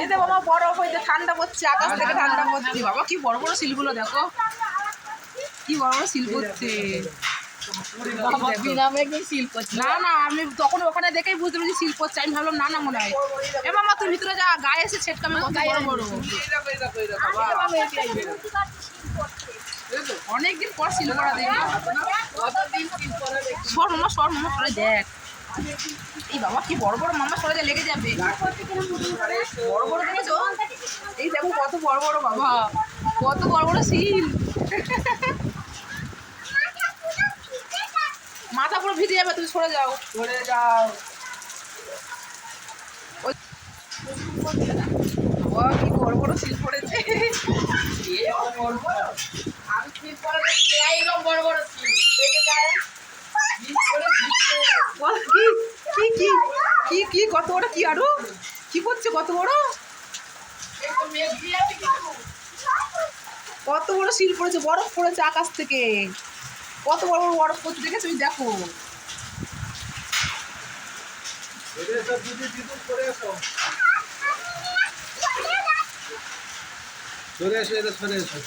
এতে বাবা বরফ হইতে ঠান্ডা পড়ছে, আকাশ থেকে ঠান্ডা পড়ছে। বাবা কি বড় বড় শিলগুলো দেখো, কি বড় বড় শিল পড়ছে। না না, আমি তখন ওখানে দেখেই বুঝতে পেরেছি শিল পড়ছে। আমি ভাবলাম না না মনে হয়। এ মামা তুই ভিতরে যা, গায়ে এসে ছেটকামে কত বড় বড়। অনেকদিন পর শিল পড়া দেখি। সর মামা, সর মামা, সরে দেখ। এই বাবা কি বড় বড়, মামা সরে যা, লেগে যাবে। বড় বড় দেখেছো? এই দেখো কত বড় বড় বাবা, কত বড় বড় শিল। মাথা পুরো ভিজে যাবে, তুমি সরে যাও, সরে যাও। বাবা কি বড় বড় শিল পড়েছে। আমি শিল পড়া দেখি এইরকম বড় বড় শিল দেখে যায়। কি কি কি কি কত বড়, কি আরো কি পড়ছে, কত বড়, কত বড় শিল পড়েছে, বরফ পড়েছে আকাশ থেকে। কত বড় বড় বরফ পড়ছে দেখে তুমি দেখো। সরে এসো, এটা সরে এসো।